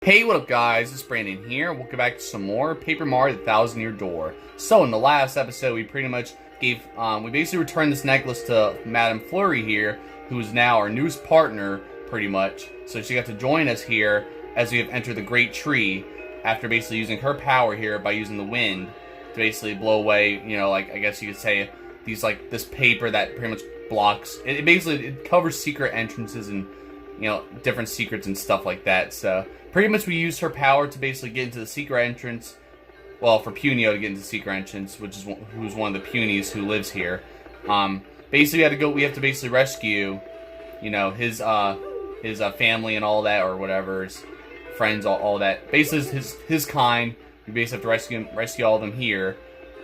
Hey, what up guys, it's Brandon here. Welcome back to some more Paper Mario the 1000-Year Door. So in the last episode, we pretty much gave, we basically returned this necklace to Madame Flurrie here, who is now our newest partner, pretty much. So she got to join us here as we have entered the Great Tree, after basically using her power here by using the wind to basically blow away, you know, like, I guess you could say, these, like, this paper that pretty much blocks, it basically covers secret entrances and, you know, different secrets and stuff like that. So pretty much we used her power to basically get into the secret entrance. Well, for Punio to get into the secret entrance, which is who's one of the Punies who lives here. Basically we have to basically rescue, you know, his family and all that, or whatever, his friends, all that. Basically his kind. We basically have to rescue all of them here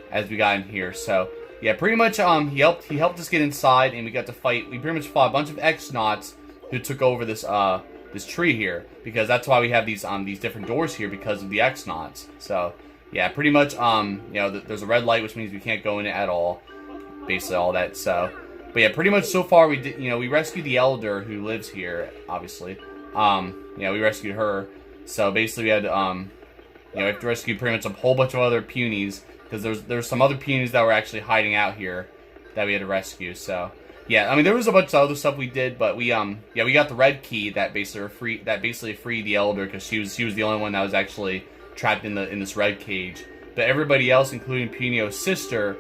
as we got in here. So yeah, pretty much he helped us get inside, and we got to fight. We pretty much fought a bunch of X-Nauts who took over this this tree here, because that's why we have these different doors here, because of the X-Nauts. So yeah, pretty much you know, there's a red light, which means we can't go in it at all, basically all that. So but yeah, pretty much so far we did, you know, we rescued the elder who lives here, obviously. You know, we rescued her. So basically we had you know, we have to rescue pretty much a whole bunch of other Punies, because there's some other Punies that were actually hiding out here that we had to rescue. So yeah, I mean, there was a bunch of other stuff we did, but we yeah, we got the red key that basically freed the elder, because she was the only one that was actually trapped in this red cage. But everybody else, including Punio's sister,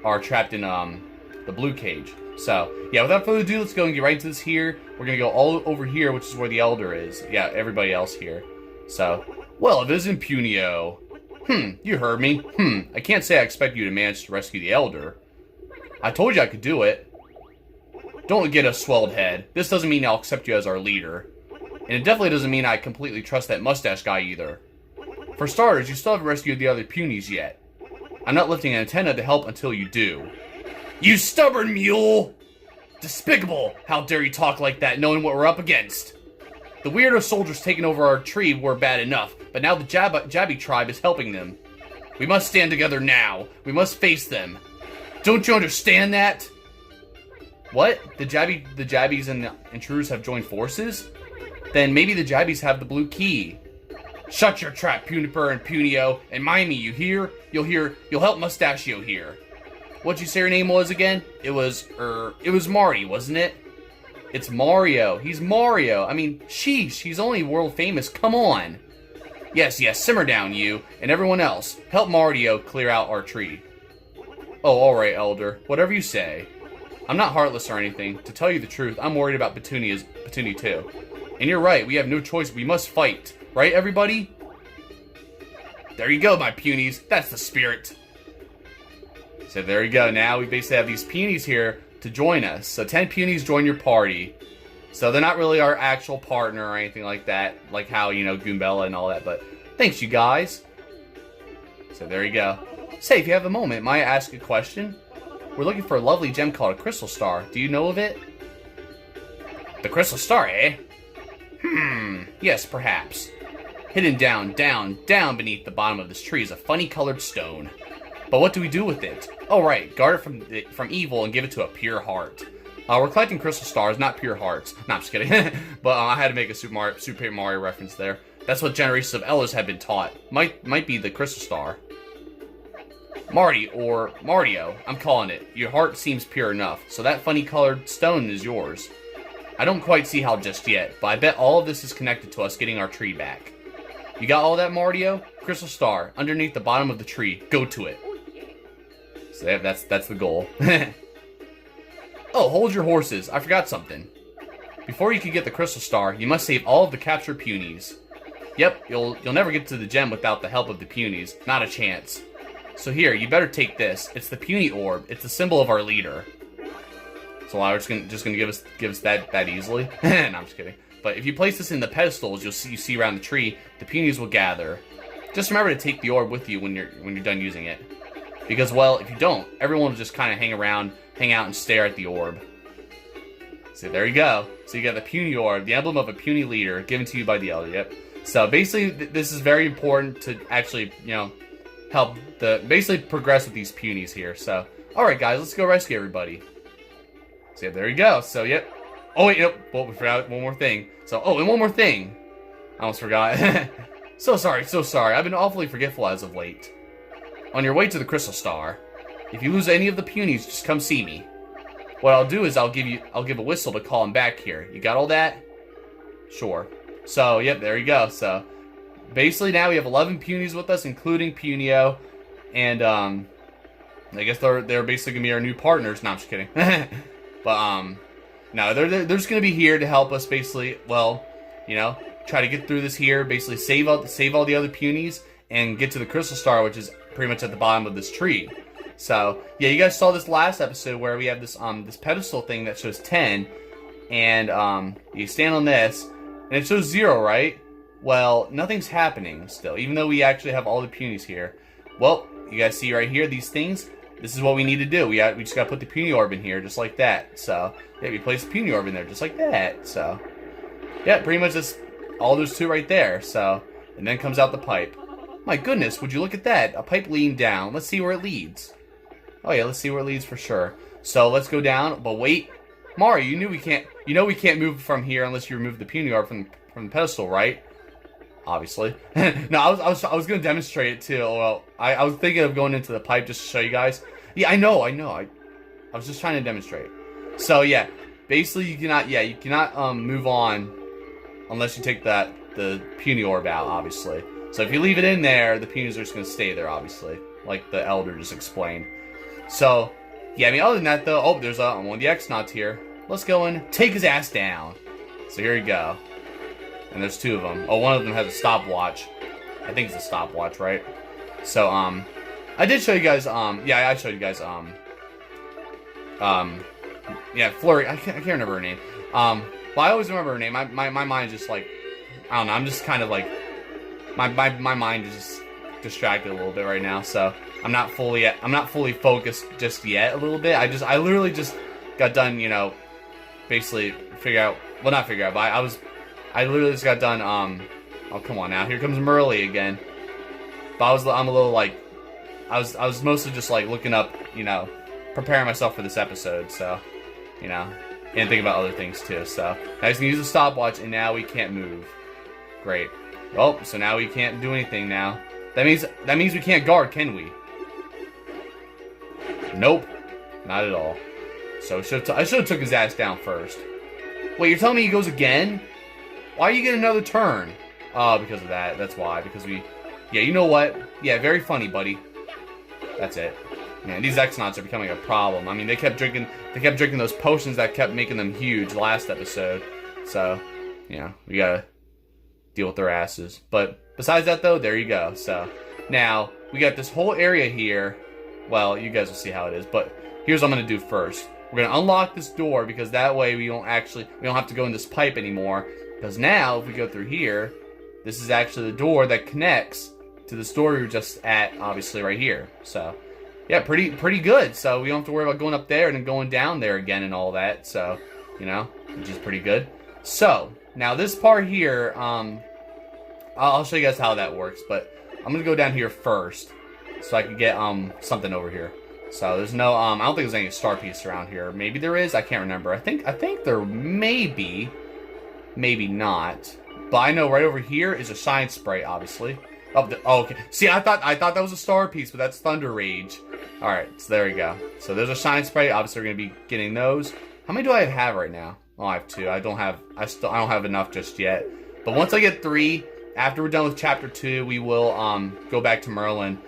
are trapped in the blue cage. So yeah, without further ado, let's go and get right into this here. We're gonna go all over here, which is where the elder is. Yeah, everybody else here. So, well, if it isn't Punio. You heard me. I can't say I expect you to manage to rescue the elder. I told you I could do it. Don't get a swelled head. This doesn't mean I'll accept you as our leader. And it definitely doesn't mean I completely trust that mustache guy either. For starters, you still haven't rescued the other Punies yet. I'm not lifting an antenna to help until you do. You stubborn mule! Despicable! How dare you talk like that, knowing what we're up against? The weirdo soldiers taking over our tree were bad enough, but now the Jabbi tribe is helping them. We must stand together now. We must face them. Don't you understand that? What? The Jabbies and the intruders have joined forces? Then maybe the Jabbies have the blue key. Shut your trap, Puniper and Punio, and mind me, you hear? You'll help Mustachio here. What'd you say your name was again? It was Marty, wasn't it? It's Mario. He's Mario. I mean, sheesh, he's only world famous. Come on. Yes, simmer down, you, and everyone else. Help Mario clear out our tree. Oh, alright, Elder. Whatever you say. I'm not heartless or anything. To tell you the truth, I'm worried about Petuni too. And you're right, we have no choice. We must fight. Right, everybody? There you go, my Punies. That's the spirit. So there you go. Now we basically have these Punies here to join us. So 10 Punies join your party. So they're not really our actual partner or anything like that. Like how, you know, Goombella and all that. But thanks, you guys. So there you go. Say, if you have a moment, might I ask a question? We're looking for a lovely gem called a crystal star. Do you know of it? The crystal star, eh? Yes, perhaps. Hidden down beneath the bottom of this tree is a funny colored stone. But what do we do with it? Oh right, guard it from evil and give it to a pure heart. We're collecting crystal stars, not pure hearts. No, I'm just kidding. But I had to make a Super Paper Mario reference there. That's what generations of elders have been taught. Might be the crystal star. Marty, or Mario, I'm calling it. Your heart seems pure enough, so that funny colored stone is yours. I don't quite see how just yet, but I bet all of this is connected to us getting our tree back. You got all that, Mario? Crystal star, underneath the bottom of the tree. Go to it. So that's the goal. Oh, hold your horses. I forgot something. Before you can get the crystal star, you must save all of the captured Punies. Yep, you'll never get to the gem without the help of the Punies. Not a chance. So here, you better take this. It's the Puny orb. It's the symbol of our leader. So I'm just gonna give us that easily. No, I'm just kidding. But if you place this in the pedestals, you see around the tree, the Punies will gather. Just remember to take the orb with you when you're done using it. Because, well, if you don't, everyone will just kind of hang out and stare at the orb. So there you go. So you got the Puny orb, the emblem of a Puny leader, given to you by the elder. Yep. So basically, this is very important to actually, you know, help basically progress with these Punies here. So, alright guys, let's go rescue everybody. So yeah, there you go. So, yep. Oh wait, yep. Well, we forgot one more thing. So, oh, and one more thing. I almost forgot. So sorry, so sorry. I've been awfully forgetful as of late. On your way to the Crystal Star, if you lose any of the Punies, just come see me. What I'll do is I'll give a whistle to call him back here. You got all that? Sure. So, yep, there you go. So, basically now we have 11 Punies with us, including Punio. And, I guess they're basically going to be our new partners. No, I'm just kidding. But, no, they're just going to be here to help us basically, well, you know, try to get through this here. Basically save all the other Punies and get to the Crystal Star, which is pretty much at the bottom of this tree. So, yeah, you guys saw this last episode where we have this this pedestal thing that shows 10. And, you stand on this, and it shows 0, right? Well, nothing's happening still, even though we actually have all the Punies here. Well, you guys see right here, these things? This is what we need to do. We just gotta put the Puny orb in here, just like that. So, yeah, we place the Puny orb in there, just like that. So, yeah, pretty much that's all there's to right there. So, and then comes out the pipe. My goodness, would you look at that? A pipe leading down. Let's see where it leads. Oh yeah, let's see where it leads for sure. So, let's go down, but wait. Mario, we can't move from here unless you remove the Puny orb from the pedestal, right? Obviously. No, I was gonna demonstrate it too. Well, I was thinking of going into the pipe just to show you guys. Yeah, I know. I was just trying to demonstrate. So yeah, basically you cannot move on unless you take the Puny orb out, obviously. So if you leave it in there, the Punies are just gonna stay there, obviously, like the Elder just explained. So yeah, I mean, other than that though, oh, there's one of the X-Nauts here. Let's go and take his ass down. So here we go. And there's 2 of them. Oh, one of them has a stopwatch. I think it's a stopwatch, right? So, I did show you guys, yeah, I showed you guys, yeah, Flurrie, I can't remember her name. But I always remember her name. My mind's just like, I don't know, I'm just kind of like, my mind is just distracted a little bit right now, so I'm not fully focused just yet a little bit. I literally just got done, you know, basically not figure out, but I literally just got done, oh, come on now. Here comes Merly again. But I'm a little, like, I was mostly just, like, looking up, you know, preparing myself for this episode, so, you know, and thinking about other things, too, so. I just use the stopwatch, and now we can't move. Great. Well, so now we can't do anything now. That means we can't guard, can we? Nope. Not at all. So, I should have took his ass down first. Wait, you're telling me he goes again? Why are you getting another turn? Oh, because of that. That's why. Because yeah, you know what? Yeah, very funny, buddy. That's it. Man, these X-Nauts are becoming a problem. I mean, they kept drinking those potions that kept making them huge last episode. So, you know, we gotta deal with their asses. But besides that, though, there you go. So, now, we got this whole area here. Well, you guys will see how it is. But here's what I'm gonna do first. We're gonna unlock this door because that way we don't have to go in this pipe anymore. Because now, if we go through here, this is actually the door that connects to the store we were just at, obviously, right here. So, yeah, pretty good. So, we don't have to worry about going up there and then going down there again and all that. So, you know, which is pretty good. So, now this part here, I'll show you guys how that works. But I'm going to go down here first so I can get something over here. So, there's no, I don't think there's any star piece around here. Maybe there is. I can't remember. I think there may be. Maybe not. But I know right over here is a shine sprite, obviously. Oh, okay. See, I thought that was a star piece, but that's Thunder Rage. Alright, so there we go. So there's a shine sprite. Obviously, we're gonna be getting those. How many do I have right now? Oh, I have 2. I don't have enough just yet. But once I get 3, after we're done with chapter 2, we will go back to Merlin.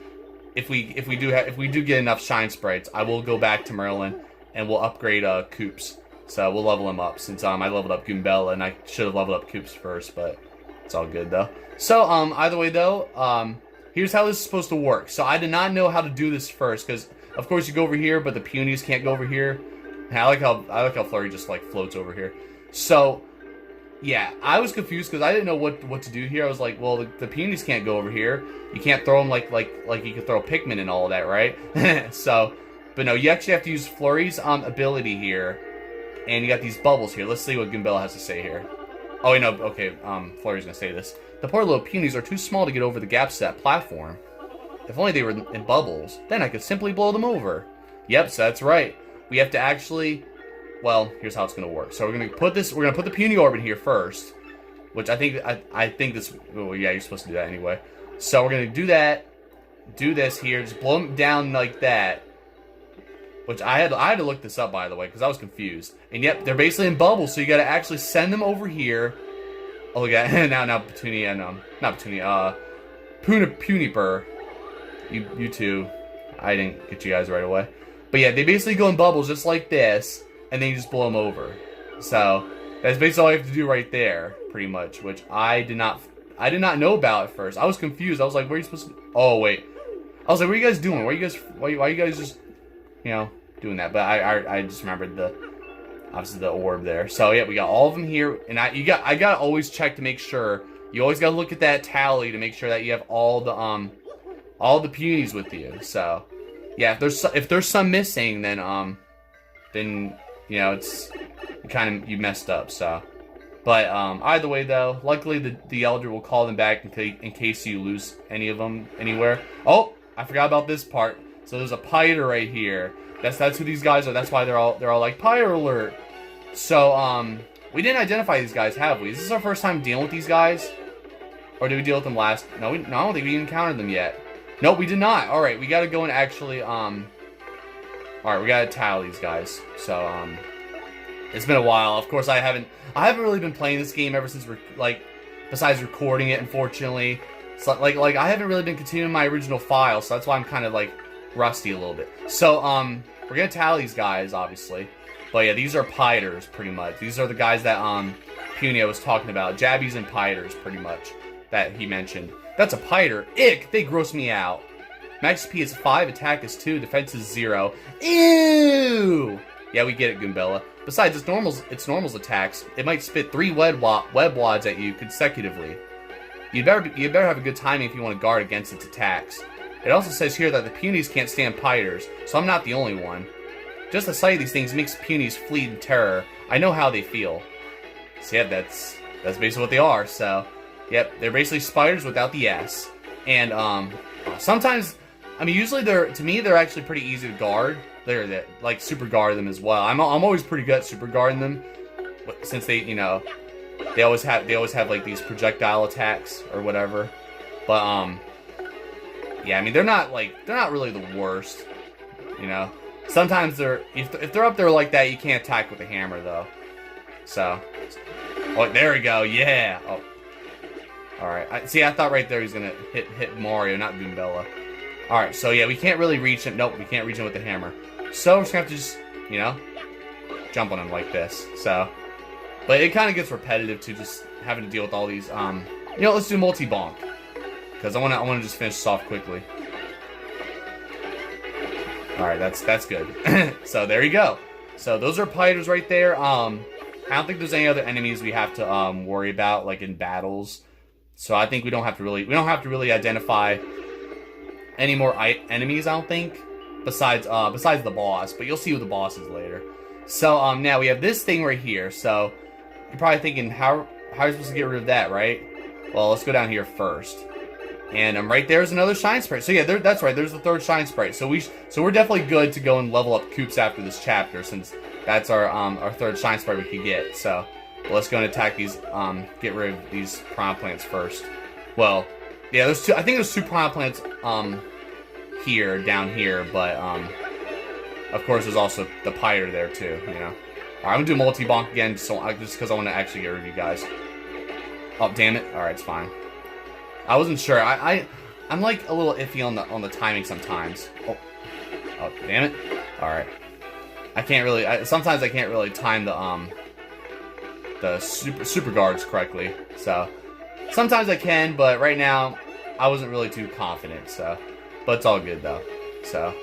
If we do get enough shine sprites, I will go back to Merlin and we'll upgrade Koops. So we'll level him up since I leveled up Goombella and I should have leveled up Koops first, but it's all good though. So either way though, here's how this is supposed to work. So I did not know how to do this first because of course you go over here, but the Punies can't go over here. And I like how Flurrie just like floats over here. So yeah, I was confused because I didn't know what to do here. I was like, well, the Punies can't go over here. You can't throw them like you could throw Pikmin and all that, right? So, but no, you actually have to use Flurrie's ability here. And you got these bubbles here. Let's see what Goombella has to say here. Oh, wait, no. Okay, Flurrie's gonna say this. The poor little Punies are too small to get over the gaps to that platform. If only they were in bubbles, then I could simply blow them over. Yep, so that's right. We have to actually... Well, here's how it's gonna work. So we're gonna put the Puny orb in here first. which I think this. Oh yeah, you're supposed to do that anyway. So we're gonna do that. Do this here. Just blow them down like that. Which I had to look this up, by the way, because I was confused. And yep, they're basically in bubbles, so you gotta actually send them over here. Oh, look at now Petuni and not Petuni, Puniper. You two. I didn't get you guys right away. But yeah, they basically go in bubbles just like this, and then you just blow them over. So that's basically all you have to do right there, pretty much. Which I did not know about at first. I was confused. I was like, where are you supposed to? Oh wait. I was like, what are you guys doing? Why are you guys just, you know, doing that? But I just remembered obviously the orb there. So yeah, we got all of them here, and I gotta always check to make sure. You always gotta look at that tally to make sure that you have all the Punies with you. So yeah, if there's some missing, then you know it's you messed up. So, but either way though, luckily the elder will call them back in case you lose any of them anywhere. Oh, I forgot about this part. So there's a pyre right here. That's who these guys are. That's why they're all like pyre alert. So we didn't identify these guys, have we? Is this our first time dealing with these guys, or did we deal with them last? No, I don't think we encountered them yet. Nope, we did not. All right, we got to go and actually all right, we got to tally these guys. So it's been a while. Of course, I haven't really been playing this game ever since besides recording it, unfortunately. So like I haven't really been continuing my original file, so that's why I'm kind of like rusty a little bit. So we're gonna tally these guys, obviously. But yeah, these are pyres, pretty much. These are the guys that Punio was talking about. Jabbies and pyres, pretty much, that he mentioned. That's a pyre. Ick! They gross me out. Max SP is 5, attack is 2, defense is 0. Ew! Yeah, we get it, Goombella. Besides, its normal's attacks, it might spit 3 web wads at you consecutively. You better have a good timing if you want to guard against its attacks. It also says here that the Punies can't stand pyres, so I'm not the only one. Just the sight of these things makes Punies flee in terror. I know how they feel. So yeah, that's basically what they are. So, yep, they're basically spiders without the S. And sometimes, I mean, usually they're actually pretty easy to guard. They're like super guard them as well. I'm always pretty good at super guarding them, since they, you know, they always have like these projectile attacks or whatever. But yeah, I mean they're not really the worst, you know. Sometimes if they're up there like that, you can't attack with a hammer though. So, oh, there we go. Yeah. Oh, all right. I thought right there he's gonna hit Mario, not Goombella. All right. So yeah, we can't really reach him. Nope, we can't reach him with the hammer. So we're just gonna have to just, you know, jump on him like this. So, but it kind of gets repetitive to just having to deal with all these. You know, let's do multi-bonk, because I wanna just finish this off quickly. All right, that's good. So there you go. So those are pyres right there. I don't think there's any other enemies we have to worry about like in battles. So I think we don't have to really identify any more enemies. I don't think besides the boss. But you'll see who the boss is later. So now we have this thing right here. So you're probably thinking how are you supposed to get rid of that, right? Well, let's go down here first. And right there's another shine sprite. So yeah, that's right. There's the third shine sprite. So we're definitely good to go and level up Koops after this chapter, since that's our third shine sprite we could get. So let's go and attack these. Get rid of these piranha plants first. Well, yeah, there's two. I think there's 2 piranha plants down here, but of course there's also the pyre there too. You know. All right, I'm gonna do multi-bonk again, just because I want to actually get rid of you guys. Oh damn it! All right, it's fine. I wasn't sure. I'm like a little iffy on the timing sometimes. Oh damn it! All right, I can't really. Sometimes I can't really time the super guards correctly. So sometimes I can, but right now I wasn't really too confident. So, but it's all good though. So,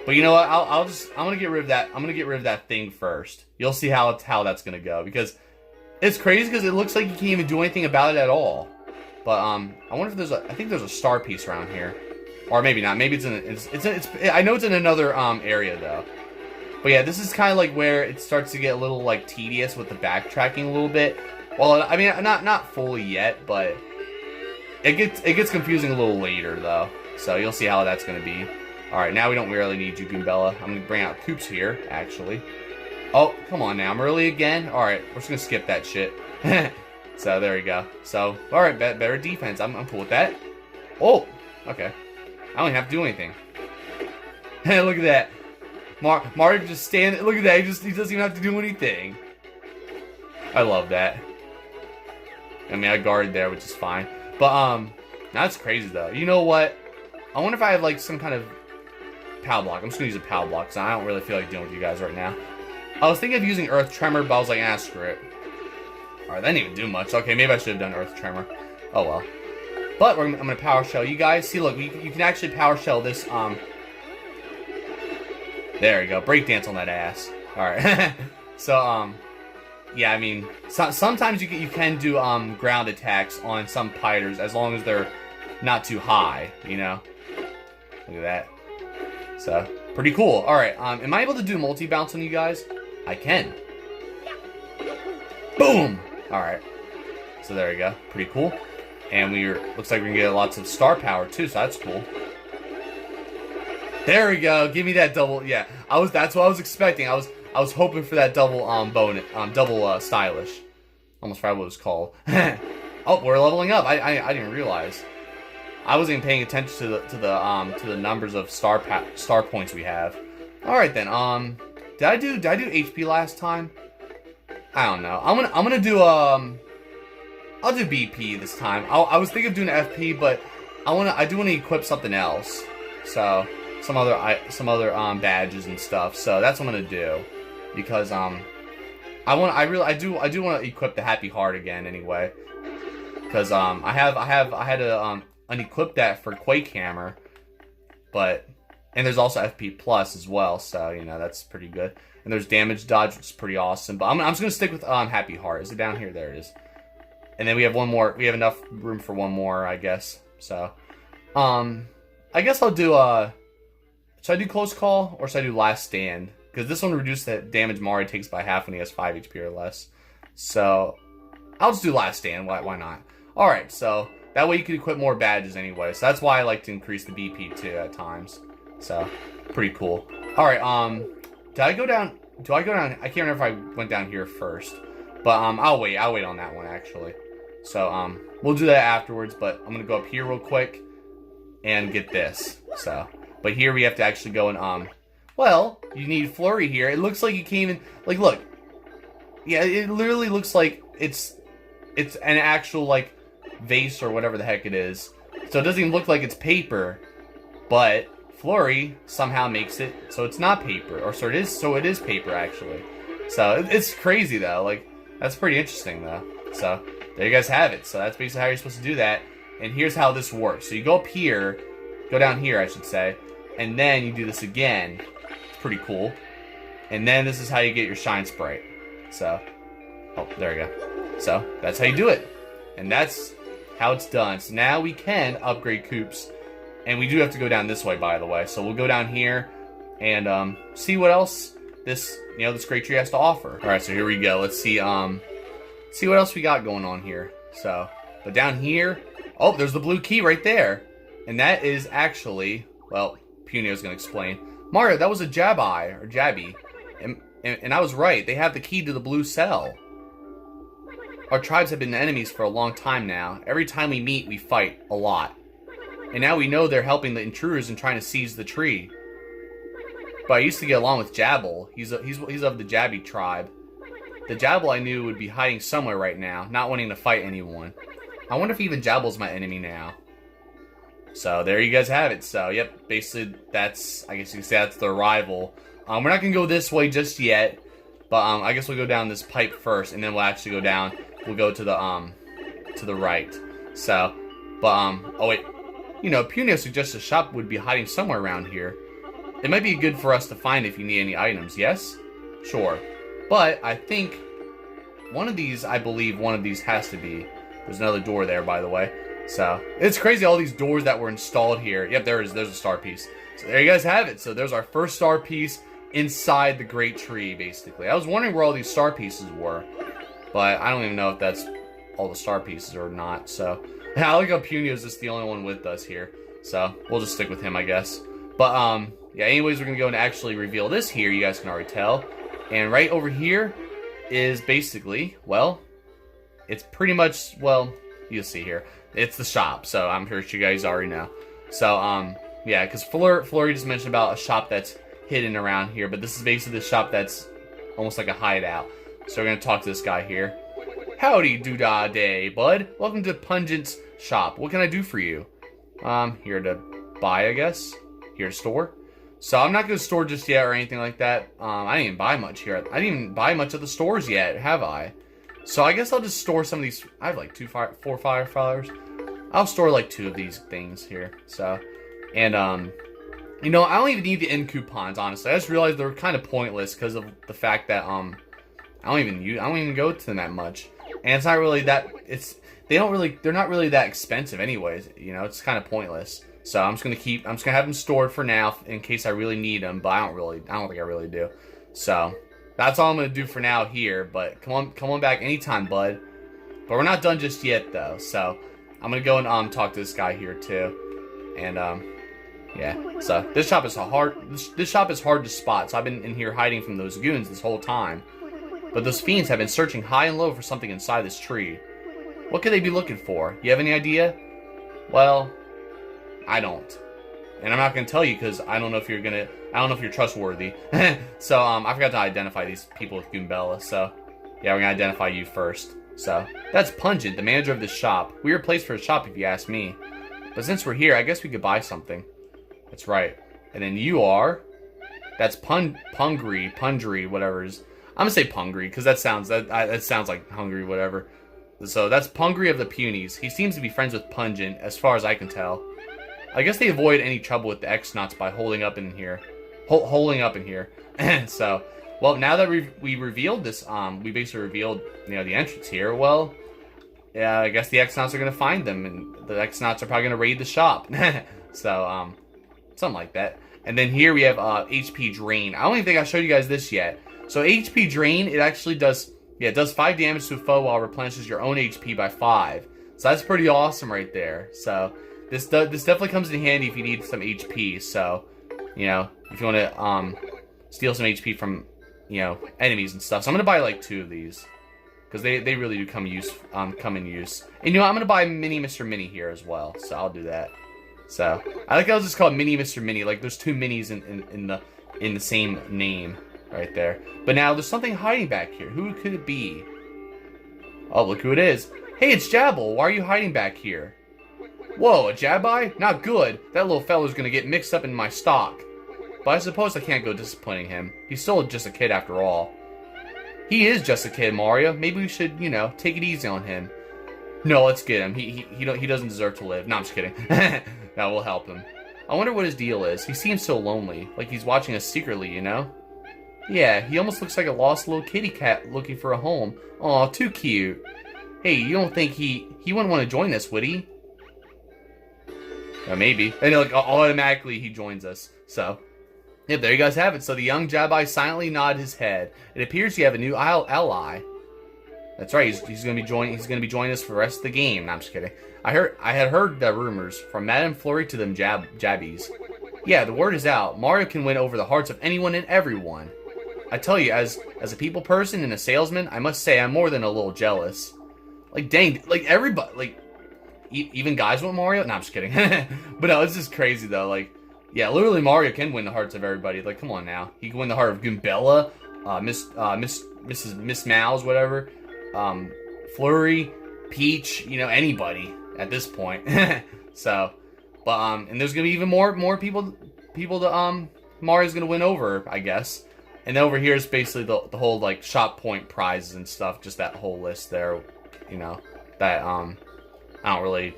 but you know what? I'm gonna get rid of that. I'm gonna get rid of that thing first. You'll see how that's gonna go, because it's crazy because it looks like you can't even do anything about it at all. But I wonder if I think there's a star piece around here, or maybe not. Maybe I know it's in another area though. But yeah, this is kind of like where it starts to get a little like tedious with the backtracking a little bit. Well, I mean not fully yet, but it gets confusing a little later though. So you'll see how that's gonna be. All right, now we don't really need you, Goombella. I'm gonna bring out Koops here actually. Oh, come on now, I'm early again. All right, we're just gonna skip that shit. So there we go. So, alright, better defense. I'm cool with that. Oh, okay. I don't even have to do anything. Hey, look at that. Mario just stand. Look at that. He doesn't even have to do anything. I love that. I mean, I guarded there, which is fine. But that's crazy though. You know what? I wonder if I have like some kind of power block. I'm just gonna use a power block because I don't really feel like dealing with you guys right now. I was thinking of using Earth Tremor, but I was like, ah, screw it. Alright, that didn't even do much. Okay, maybe I should have done Earth Tremor. Oh well. But I'm gonna power shell you guys. See, look, you can actually power shell this. There you go. Breakdance on that ass. All right. So yeah, I mean, sometimes you can do ground attacks on some fighters as long as they're not too high. You know. Look at that. So pretty cool. All right. Am I able to do multi bounce on you guys? I can. Boom. All right. So there we go. Pretty cool. And looks like we're gonna get lots of star power too, so that's cool. There we go. Give me that double. Yeah, that's what I was expecting. I was hoping for that double bonus, double stylish. Almost forgot what it was called. Oh, we're leveling up. I didn't realize. I wasn't even paying attention to the numbers of star points we have. All right then. Did I do HP last time? I don't know. I'm gonna do I'll do BP this time. I was thinking of doing FP, but I do want to equip something else. So some other badges and stuff. So that's what I'm gonna do, because I do want to equip the Happy Heart again anyway, because I had to unequip that for Quake Hammer, and there's also FP Plus as well. So you know that's pretty good. And there's Damage Dodge, which is pretty awesome. But I'm just gonna stick with Happy Heart. Is it down here? There it is. And then we have one more. We have enough room for one more, I guess. So, I guess I'll do should I do Close Call or should I do Last Stand? Because this one reduces the damage Mario takes by half when he has 5 HP or less. So, I'll just do Last Stand. Why not? All right. So that way you can equip more badges anyway. So that's why I like to increase the BP too at times. So pretty cool. All right. Did I go down? Do I go down? I can't remember if I went down here first. But I'll wait on that one actually. So we'll do that afterwards, but I'm gonna go up here real quick and get this. So, but here we have to actually go and well, you need Flurrie here. It looks like you came in, like, look. Yeah, it literally looks like it's an actual like vase or whatever the heck it is. So it doesn't even look like it's paper, but Flurrie somehow makes it so it's not paper, or so it is paper actually. So it's crazy though. Like, that's pretty interesting though. So there you guys have it. So that's basically how you're supposed to do that. And here's how this works. So you go up here, go down here I should say, and then you do this again. It's pretty cool. And then this is how you get your Shine Sprite. So, oh, there we go. So that's how you do it. And that's how it's done. So now we can upgrade Koops. And we do have to go down this way, by the way. So we'll go down here and see what else this great tree has to offer. All right, so here we go. Let's see what else we got going on here. So, but down here, oh, there's the blue key right there, and that is actually, well, Punio's gonna explain. Mario, that was a Jabbi or Jabbi, and I was right. They have the key to the blue cell. Our tribes have been enemies for a long time now. Every time we meet, we fight a lot, and now we know they're helping the intruders and trying to seize the tree. But I used to get along with Jabbi. He's of the Jabbi tribe. The Jabbi I knew would be hiding somewhere right now, not wanting to fight anyone. I wonder if even Jabbi's my enemy now. So there you guys have it. So yep, basically that's, I guess you can say that's the rival. We're not gonna go this way just yet, but I guess we'll go down this pipe first, and then we'll actually go down. We'll go to the right. So, but oh wait, you know, Punio suggests a shop would be hiding somewhere around here. It might be good for us to find if you need any items, yes? Sure. But I think I believe one of these has to be. There's another door there, by the way. So, it's crazy all these doors that were installed here. Yep, there's a star piece. So there you guys have it. So there's our first star piece inside the great tree, basically. I was wondering where all these star pieces were, but I don't even know if that's all the star pieces or not. So, I like how Punio's just the only one with us here. So, we'll just stick with him, I guess. But, yeah, anyways, we're going to go and actually reveal this here. You guys can already tell. And right over here is basically, well, it's pretty much, well, you'll see here. It's the shop, so I'm sure you guys already know. So, yeah, because Flurrie just mentioned about a shop that's hidden around here, but this is basically the shop that's almost like a hideout. So we're going to talk to this guy here. Howdy doodah day, bud. Welcome to Pungent's shop. What can I do for you? Here to buy, I guess. Here to store. So I'm not going to store just yet or anything like that. I didn't even buy much here. I didn't even buy much at the stores yet, have I? So I guess I'll just store some of these. I have like 4 fireflowers. I'll store like 2 of these things here. So, and you know, I don't even need the end coupons, honestly. I just realized they're kind of pointless because of the fact that I don't even go to them that much. And it's not really that they're not really that expensive anyways, you know, it's kind of pointless. So I'm just going to have them stored for now in case I really need them, but I don't think I really do. So that's all I'm going to do for now here, but come on back anytime, bud. But we're not done just yet though. So I'm going to go and talk to this guy here too. And yeah. So this shop is hard to spot. So I've been in here hiding from those goons this whole time. But those fiends have been searching high and low for something inside this tree. What could they be looking for? You have any idea? Well, I don't. And I'm not going to tell you because I don't know if you're trustworthy. So, I forgot to identify these people with Goombella. So, yeah, we're going to identify you first. So, that's Pungent, the manager of this shop. Weird place for a shop if you ask me. But since we're here, I guess we could buy something. That's right. And then you are... That's Pundry, whatever it is. I'm gonna say Pungry because that sounds like hungry, whatever. So that's Pungry of the Punies. He seems to be friends with Pungent, as far as I can tell. I guess they avoid any trouble with the X-Nauts by holding up in here. So, well, now that we revealed this, we basically revealed, you know, the entrance here. Well, yeah, I guess the X-Nauts are gonna find them, and the X-Nauts are probably gonna raid the shop. So, something like that. And then here we have HP Drain. I don't even think I showed you guys this yet. So HP Drain, it actually does 5 damage to a foe while replenishes your own HP by 5. So that's pretty awesome right there. So this definitely comes in handy if you need some HP. So, you know, if you want to steal some HP from, you know, enemies and stuff. So I'm gonna buy like 2 of these because they really do come in use. And you know, I'm gonna buy Mini Mr. Mini here as well. So I'll do that. So I like how it's just called Mini Mr. Mini. Like there's 2 minis in the same name. Right there. But now there's something hiding back here. Who could it be? Oh, look who it is. Hey, it's Jabbi. Why are you hiding back here? Whoa, a Jabbi? Not good. That little fella's gonna get mixed up in my stock. But I suppose I can't go disciplining him. He's still just a kid after all. He is just a kid, Mario. Maybe we should, you know, take it easy on him. No, let's get him. He doesn't deserve to live. No, I'm just kidding. No, we'll help him. I wonder what his deal is. He seems so lonely. Like he's watching us secretly, you know? Yeah, he almost looks like a lost little kitty cat looking for a home. Aw, too cute. Hey, you don't think he wouldn't want to join us, would he? Maybe. And like automatically he joins us. So, yeah, there you guys have it. So the young Jabbi silently nodded his head. It appears you have a new ally. That's right. He's gonna be joining us for the rest of the game. No, I'm just kidding. I had heard the rumors from Madame Flurrie to them Jabbies. Yeah, the word is out. Mario can win over the hearts of anyone and everyone. I tell you, as a people person and a salesman, I must say I'm more than a little jealous. Like, dang, like everybody, like, even guys want Mario? No, I'm just kidding. But no, it's just crazy though. Like, yeah, literally Mario can win the hearts of everybody. Like, come on now, he can win the heart of Goombella, Miss Mouse, whatever, Flurrie, Peach, you know, anybody at this point. So, but and there's gonna be even more people that Mario's gonna win over, I guess. And then over here is basically the whole, like, shop point prizes and stuff. Just that whole list there, you know. That, I don't really...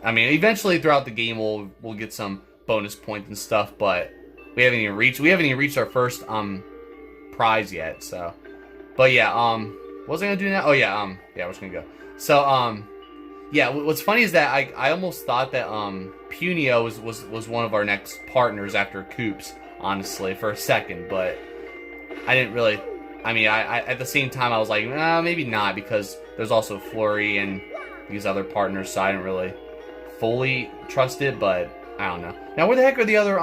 I mean, eventually throughout the game we'll get some bonus points and stuff, but we haven't even reached our first, prize yet, so... But, yeah, what was I gonna do now? Oh, yeah, we're just gonna go. So, yeah, what's funny is that I almost thought that, Punio was one of our next partners after Coops, honestly, for a second, but... I didn't really, I mean, I at the same time I was like, maybe not, because there's also Flurrie and these other partners, so I didn't really fully trust it, but I don't know. Now, where the heck are the other,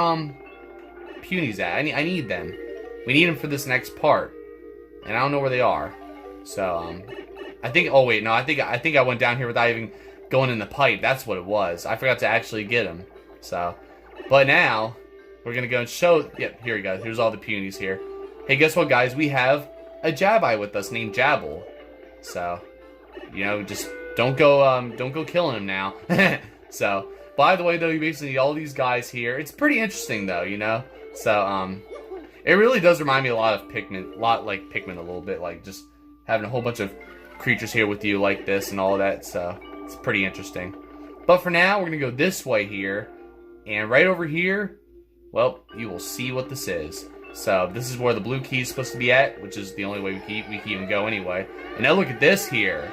Punies at? I need them. We need them for this next part, and I don't know where they are. So, I think, oh wait, no, I think I went down here without even going in the pipe. That's what it was. I forgot to actually get him. So, but now, we're gonna go and show, yep, here we go. Here's all the Punies here. Hey, guess what, guys? We have a Jabbi with us named Jabble. So, you know, just don't go killing him now. So, by the way, though, you basically need all these guys here. It's pretty interesting, though, you know? So, it really does remind me a lot of Pikmin, like Pikmin a little bit, like just having a whole bunch of creatures here with you like this and all of that, so it's pretty interesting. But for now, we're going to go this way here, and right over here, well, you will see what this is. So, this is where the blue key is supposed to be at, which is the only way we can even go anyway. And now look at this here.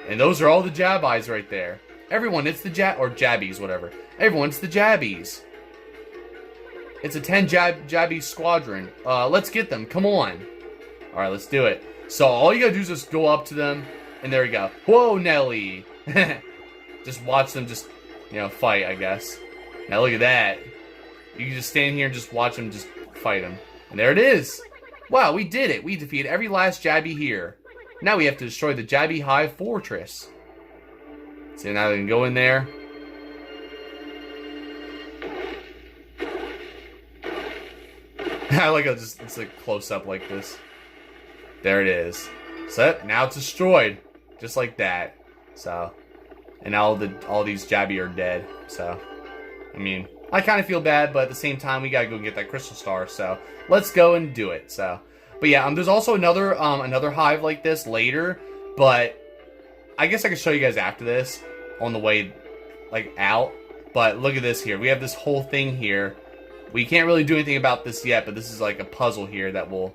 And those are all the Jabbies right there. Everyone, it's the Jabbies, whatever. Everyone, it's the Jabbies. It's a 10 Jabby squadron. Let's get them. Come on. Alright, let's do it. So, all you gotta do is just go up to them, and there we go. Whoa, Nelly! Just watch them just, you know, fight, I guess. Now look at that. You can just stand here and just watch them just fight them. And there it is! Wow, we did it! We defeated every last Jabby here. Now we have to destroy the Jabbi Hive Fortress. So now they can go in there. I like how it's like close up like this. There it is. So now it's destroyed, just like that. So, and now all these Jabbi are dead. So, I mean, I kind of feel bad, but at the same time, we gotta go get that crystal star. So let's go and do it. So, but yeah, there's also another hive like this later, but I guess I can show you guys after this on the way like out. But look at this here. We have this whole thing here. We can't really do anything about this yet, but this is like a puzzle here that we'll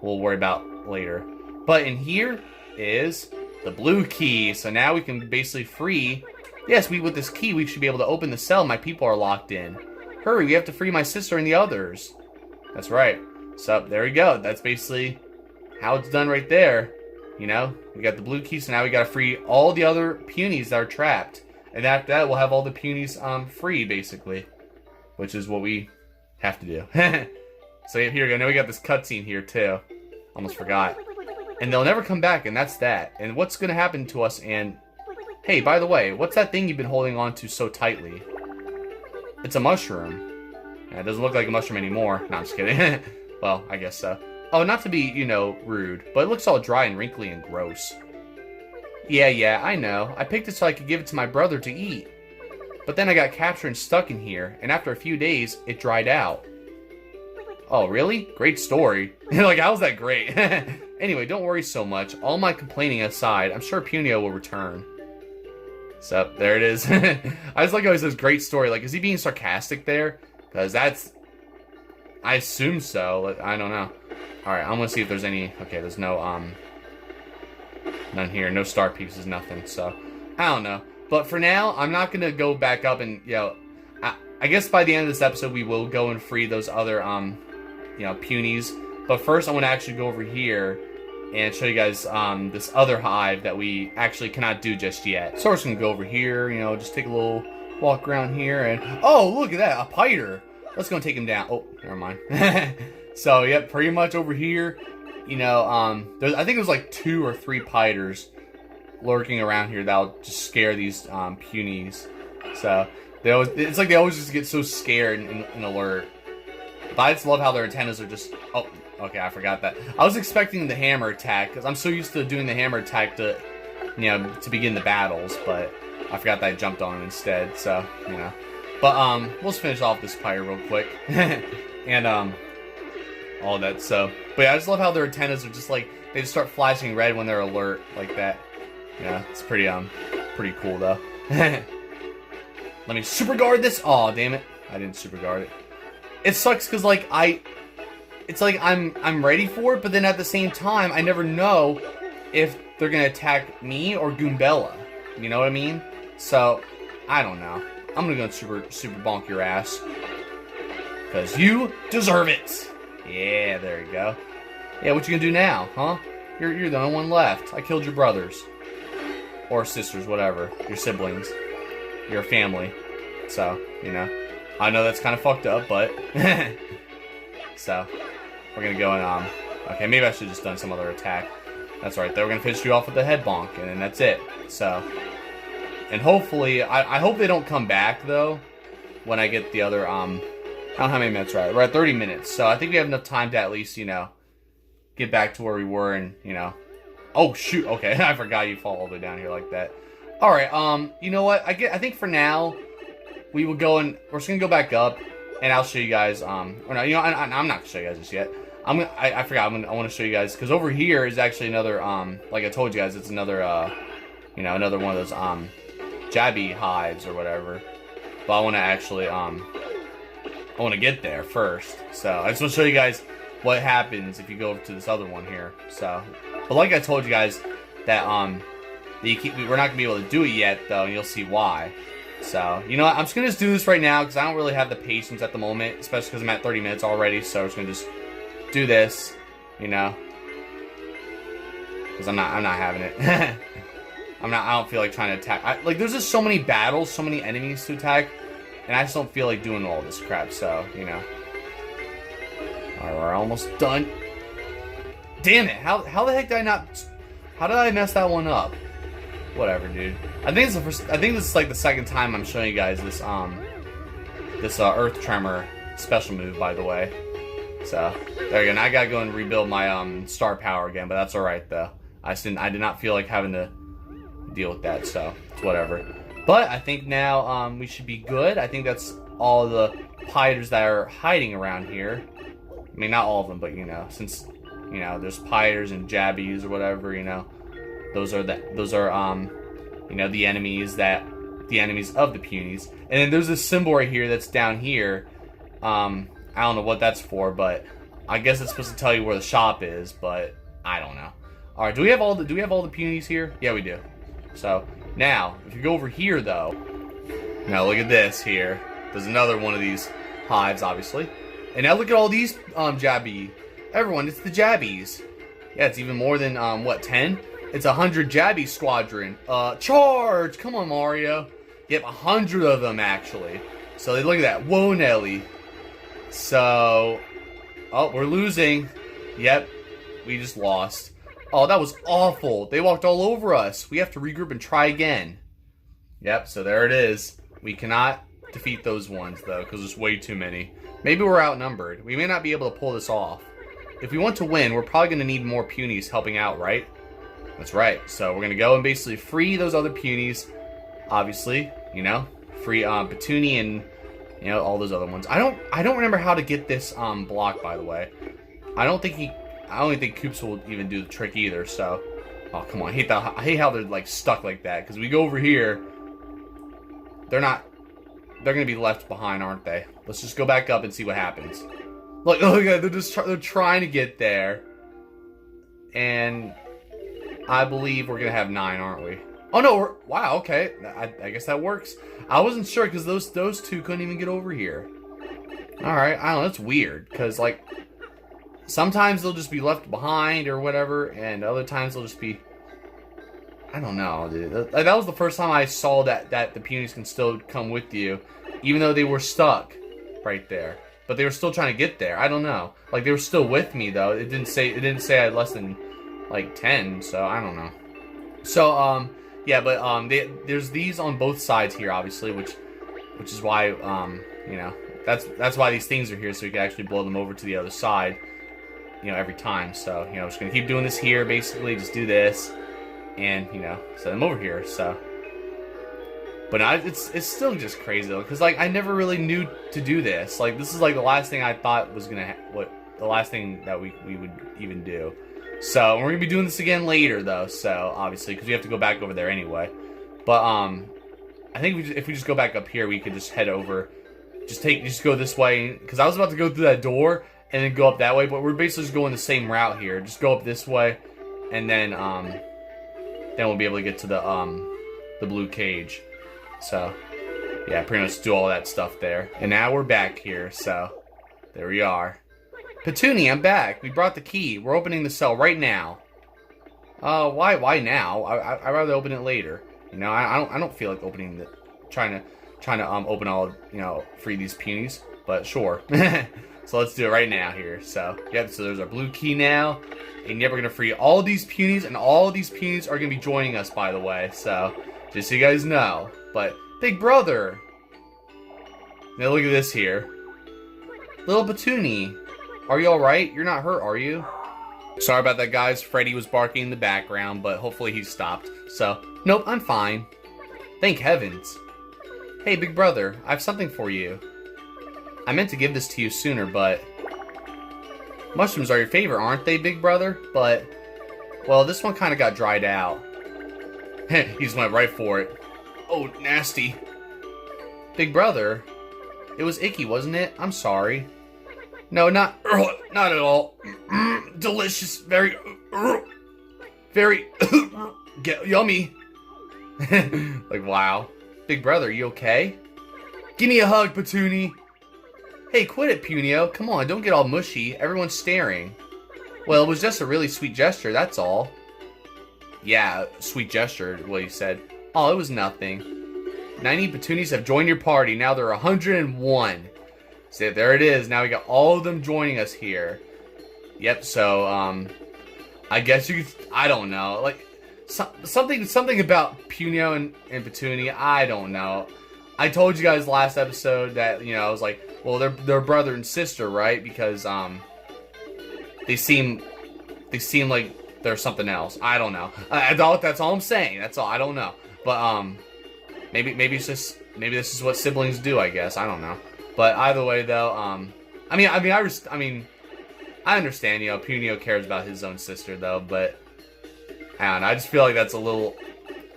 worry about later. But in here is the blue key. So now we can basically free. Yes, with this key, we should be able to open the cell. My people are locked in. Hurry, we have to free my sister and the others. That's right. So there we go. That's basically how it's done right there. You know, we got the blue key, so now we got to free all the other Punies that are trapped. And after that, we'll have all the Punies free, basically. Which is what we have to do. So here we go. Now we got this cutscene here, too. Almost forgot. And they'll never come back, and that's that. And what's going to happen to us, and... Hey, by the way, what's that thing you've been holding on to so tightly? It's a mushroom. Yeah, it doesn't look like a mushroom anymore. No, I'm just kidding. Well, I guess so. Oh, not to be, you know, rude, but it looks all dry and wrinkly and gross. Yeah, I know. I picked it so I could give it to my brother to eat. But then I got captured and stuck in here, and after a few days, it dried out. Oh, really? Great story. Like, how's that great? Anyway, don't worry so much. All my complaining aside, I'm sure Punio will return. So, there it is. I just like how he says great story. Like, is he being sarcastic there? Because that's... I assume so. I don't know. Alright, I'm gonna see if there's any... Okay, there's no, none here. No star pieces, nothing. So, I don't know. But for now, I'm not gonna go back up and, you know... I guess by the end of this episode, we will go and free those other, you know, Punies. But first, I want to actually go over here and show you guys this other hive that we actually cannot do just yet. So we're just going to go over here, you know, just take a little walk around here and... Oh, look at that, a piter! Let's go and take him down. Oh, never mind. So, yep, pretty much over here, you know, I think there's like 2 or 3 piters lurking around here that'll just scare these Punies. So, it's like they always just get so scared and alert. But I just love how their antennas are just... Oh, okay, I forgot that. I was expecting the hammer attack, because I'm so used to doing the hammer attack to, you know, to begin the battles, but I forgot that I jumped on him instead, so, you know. But, we'll just finish off this pyre real quick. And, all that, so. But yeah, I just love how their antennas are just like, they just start flashing red when they're alert, like that. Yeah, it's pretty, pretty cool, though. Let me super guard this! Aw, damn it. I didn't super guard it. It sucks because, like, it's like I'm ready for it, but then at the same time, I never know if they're gonna attack me or Goombella. You know what I mean? So, I don't know. I'm gonna go super bonk your ass. Because you deserve it! Yeah, there you go. Yeah, what you gonna do now, huh? You're the only one left. I killed your brothers. Or sisters, whatever. Your siblings. Your family. So, you know. I know that's kind of fucked up, but... So, we're gonna go and, okay, maybe I should have just done some other attack. That's right. They were gonna finish you off with the head bonk, and then that's it. So, and hopefully, I hope they don't come back though. When I get the other I don't know how many minutes we're at. We're at 30 minutes, so I think we have enough time to at least get back to where we were, and Oh shoot! Okay, I forgot you fall all the way down here like that. All right. You know what? I think for now, we will go and we're just gonna go back up, and I'll show you guys. Or no, I'm not gonna show you guys this yet. I forgot. I want to show you guys because over here is actually another. Like I told you guys, it's another. Another one of those Jabbi hives or whatever. But I want to actually I want to get there first. So I just want to show you guys what happens if you go over to this other one here. So, but like I told you guys that we're not gonna be able to do it yet though, and you'll see why. So you know what? I'm just gonna do this right now because I don't really have the patience at the moment, especially because I'm at 30 minutes already. So I'm just gonna do this, because I'm not having it. I don't feel like trying to attack. Like, there's just so many battles, so many enemies to attack, and I just don't feel like doing all this crap, so, Alright, we're almost done. Damn it, how the heck did I not... How did I mess that one up? Whatever, dude. I think this is like the second time I'm showing you guys this, Earth Tremor special move, by the way. So, there you go. Now I gotta go and rebuild my, star power again, but that's alright, though. I did not feel like having to deal with that, so it's whatever. But I think now we should be good. I think that's all the pyres that are hiding around here. I mean, not all of them, but since there's pyres and Jabbies or whatever, those are the enemies of the Punies. And then there's this symbol right here that's down here. I don't know what that's for, but I guess it's supposed to tell you where the shop is, but I don't know. All right, do we have all the Punies here? Yeah, we do. So, now, if you go over here, though, now look at this here. There's another one of these hives, obviously. And now look at all these, Jabbi. Everyone, it's the Jabbies. Yeah, it's even more than, what, 10? It's 100 Jabbi squadron. Charge! Come on, Mario. Yep, 100 of them, actually. So, look at that. Whoa, Nelly. So, oh, we're losing. Yep, we just lost. Oh, that was awful. They walked all over us. We have to regroup and try again. Yep, so there it is. We cannot defeat those ones, though, because there's way too many. Maybe we're outnumbered. We may not be able to pull this off. If we want to win, we're probably going to need more Punies helping out, right? That's right. So we're going to go and basically free those other Punies. Obviously, free Petuni and, all those other ones. I don't remember how to get this block, by the way. I don't think Koops will even do the trick either, so... Oh, come on. I hate how they're, like, stuck like that. Because we go over here... They're going to be left behind, aren't they? Let's just go back up and see what happens. Look, they're trying to get there. And... I believe we're going to have 9, aren't we? Oh, no, wow, okay. I guess that works. I wasn't sure, because those two couldn't even get over here. Alright, I don't know, that's weird. Because, like... Sometimes they'll just be left behind or whatever, and other times they'll just be... I don't know, dude. That was the first time I saw that the Punies can still come with you, even though they were stuck right there. But they were still trying to get there. I don't know. Like, they were still with me, though. It didn't say I had less than, like, 10, so I don't know. So, yeah, but, there's these on both sides here, obviously, which is why, that's why these things are here, so we can actually blow them over to the other side. Every time. So, I'm just going to keep doing this here, basically. Just do this. And, set them over here. So. But it's still just crazy, though. Because, like, I never really knew to do this. Like, this is, like, the last thing I thought was going to... the last thing that we would even do. So, we're going to be doing this again later, though. So, obviously. Because we have to go back over there anyway. But, I think if we just go back up here, we could just head over. Just go this way. Because I was about to go through that door... and then go up that way, but we're basically just going the same route here. Just go up this way, and then we'll be able to get to the blue cage. So, yeah, pretty much do all that stuff there. And now we're back here, so there we are. Petuni, I'm back. We brought the key. We're opening the cell right now. Why now? I'd rather open it later. I don't feel like opening trying to open all, free these Punies, but sure. So let's do it right now here. So, yep, so there's our blue key now. And yep, we're going to free all these Punies, and all these Punies are going to be joining us, by the way. So, just so you guys know. But, big brother. Now look at this here. Little Petuni. Are you alright? You're not hurt, are you? Sorry about that, guys. Freddy was barking in the background, but hopefully he stopped. So, nope, I'm fine. Thank heavens. Hey, big brother, I have something for you. I meant to give this to you sooner, but... mushrooms are your favorite, aren't they, big brother? But, well, this one kind of got dried out. He just went right for it. Oh, nasty. Big brother, it was icky, wasn't it? I'm sorry. No, not at all. Delicious, very yummy. Like, wow. Big brother, you okay? Give me a hug, Petuni. Hey, quit it, Punio. Come on, don't get all mushy. Everyone's staring. Well, it was just a really sweet gesture, that's all. Yeah, sweet gesture, what he said. Oh, it was nothing. 90 Petunies have joined your party. Now there are 101. So there it is. Now we got all of them joining us here. Yep, so, I guess you could, I don't know. Like, something about Punio and Petuni, I don't know. I told you guys last episode that, you know, I was like, well, they're brother and sister, right? Because, they seem like they're something else. I don't know. That's all I'm saying. That's all. I don't know. But, maybe this is what siblings do, I guess. I don't know. But either way, though, I understand, you know, Punio cares about his own sister, though, but I don't know. I just feel like that's a little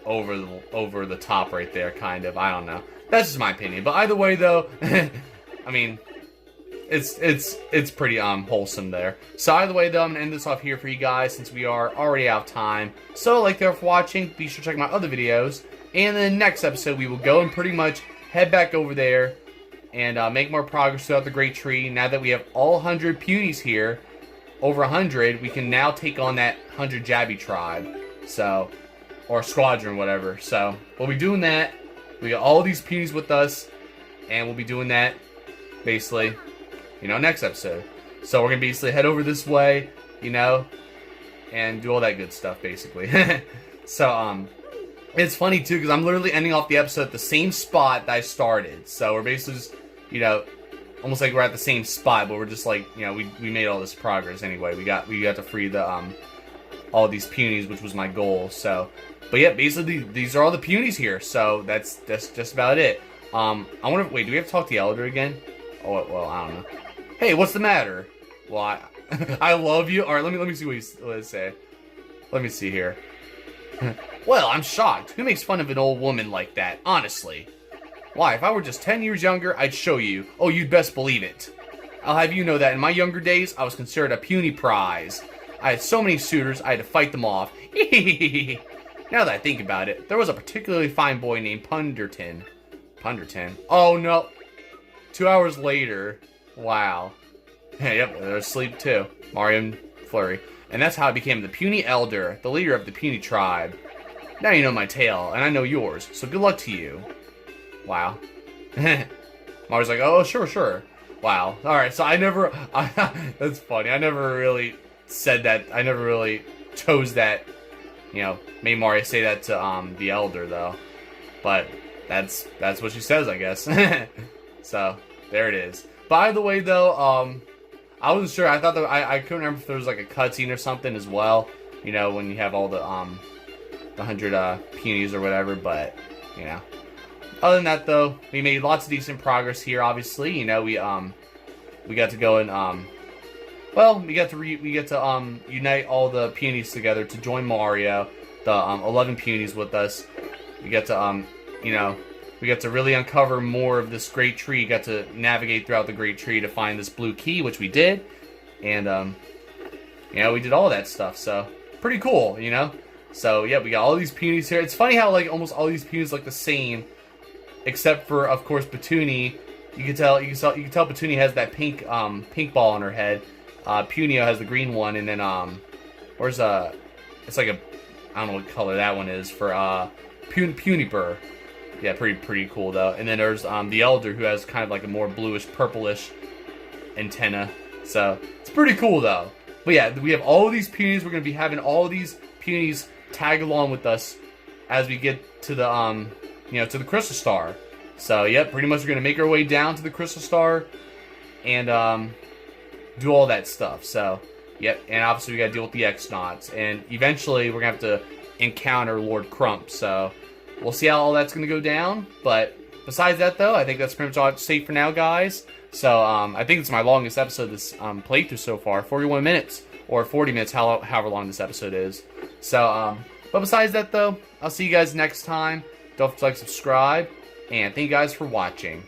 over the top right there, kind of. I don't know. That's just my opinion. But either way, though, I mean, it's pretty wholesome there. So either way, though, I'm gonna end this off here for you guys since we are already out of time. So, like, thank you for watching. Be sure to check my other videos. And in the next episode, we will go and pretty much head back over there and make more progress throughout the Great Tree. Now that we have all 100 Punies here, over 100, we can now take on that 100 Jabby tribe. So, or squadron, whatever. So, we'll be doing that. We got all these Punies with us, and we'll be doing that, basically, you know, next episode. So, we're going to basically head over this way, you know, and do all that good stuff, basically. So, it's funny, too, because I'm literally ending off the episode at the same spot that I started. So, we're basically just, you know, almost like we're at the same spot, but we're just like, you know, we made all this progress anyway. We got to free the, all these Punies, which was my goal, so. But yeah, basically, these are all the Punies here, so that's just about it. I wonder, wait, do we have to talk to the Elder again? Oh, well, I don't know. Hey, what's the matter? Well, I love you. Alright, let me see what he say. Let me see here. Well, I'm shocked. Who makes fun of an old woman like that, honestly? Why, if I were just 10 years younger, I'd show you. Oh, you'd best believe it. I'll have you know that in my younger days, I was considered a puny prize. I had so many suitors, I had to fight them off. Now that I think about it, there was a particularly fine boy named Punderton. Punderton? Oh, no. 2 hours later. Wow. Yep, they're asleep too. Mario and Flurrie. And that's how I became the Puny Elder, the leader of the Puny tribe. Now you know my tale, and I know yours, so good luck to you. Wow. Mario's like, oh, sure. Wow. Alright, so that's funny. I never really said that. I never really chose that, you know, made Mario say that to, the Elder, though. But that's what she says, I guess. So, there it is. By the way, though, I wasn't sure. I thought that I couldn't remember if there was like a cutscene or something as well. You know, when you have all the 100 Punies or whatever. But you know, other than that, though, we made lots of decent progress here. Obviously, you know, we got to go and well, we got to unite all the Punies together to join Mario. The 11 Punies with us. We got to you know. We got to really uncover more of this great tree. Got to navigate throughout the great tree to find this blue key, which we did. And, you know, we did all that stuff. So, pretty cool, you know? So, yeah, we got all these Punies here. It's funny how, like, almost all these Punies look the same. Except for, of course, Petuni. You can tell Petuni has that pink ball on her head. Punio has the green one. And then, it's like a, I don't know what color that one is for, Puniper. Yeah, pretty cool though. And then there's the Elder, who has kind of like a more bluish, purplish antenna. So it's pretty cool though. But yeah, we have all these Punies. We're gonna be having all these Punies tag along with us as we get to the to the Crystal Star. So yep, pretty much we're gonna make our way down to the Crystal Star and do all that stuff. So yep, and obviously we gotta deal with the X-Nauts, and eventually we're gonna have to encounter Lord Crump. So we'll see how all that's gonna go down. But besides that though, I think that's pretty much all I have to say for now, guys. So I think it's my longest episode of this playthrough so far, 41 minutes or 40 minutes, however long this episode is. So but besides that though, I'll see you guys next time. Don't forget to like, subscribe, and thank you guys for watching.